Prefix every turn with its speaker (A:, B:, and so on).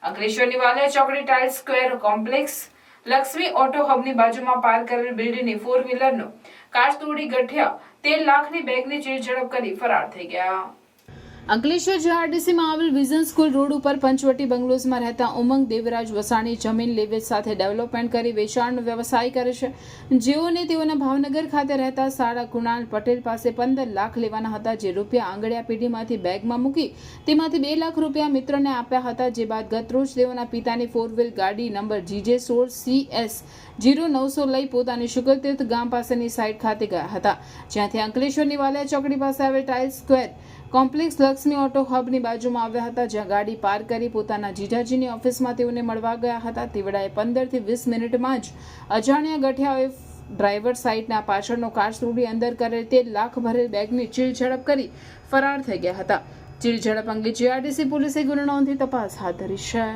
A: અંકલેશ્વરની વાલિયા ચોકડી tile square complex Laxmi auto હબની બાજુમાં પાર્ક કરેલ બિલ્ડિંગની 4 વ્હીલરનો કાચ તોડી ગઠિયા 13 લાખની બેગની ચીરઝડપ કરી ફરાર થઈ ગયા। અંકલેશ્વર જીઆરડીસીમાં આવેલ વિઝન સ્કૂલ રોડ ઉપર પંચવટી બંગલોઝમાં રહેતા ઉમંગ દેવરાજ વસાણી જમીન લેવેચ સાથે ડેવલપમેન્ટ કરી વેચાણનો વ્યવસાય કરે છે, જેઓને તેઓના ભાવનગર ખાતે રહેતા સાળા કુણાલ પટેલ પાસે 15 લાખ લેવાના હતા, જે રૂપિયા આંગળીયા પેઢીમાંથી બેગમાં મૂકી તેમાંથી 2 લાખ રૂપિયા મિત્રને આપ્યા હતા। જે બાદ ગતરોજ તેઓના પિતાની 4 વ્હીલ ગાડી નંબર GJ16CS 0900 લઈ પોતાની શુગરતીર્થ ગામ પાસેની સાઇટ ખાતે ગયા હતા, જ્યાંથી અંકલેશ્વરની વાલિયા ચોકડી પાસે આવેલ tile square complex Laxmi auto હબની બાજુમાં આવ્યા હતા, જ્યાં ગાડી પાર્ક કરી પોતાના જીજાજીની ઓફિસમાં તેઓને મળવા ગયા હતા। તે વેળાએ 15 થી 20 મિનિટમાં જ અજાણ્યા ગઠિયાઓએ ડ્રાઈવર સાઇડના પાછળનો કાચ તોડી અંદર કરેલ 13 લાખ ભરેલ બેગની ચીરઝડપ કરી ફરાર થઈ ગયા હતા। ચીરઝડપ અંગે જીઆરડીસી પોલીસે ગુનો નોંધી તપાસ હાથ ધરી છે।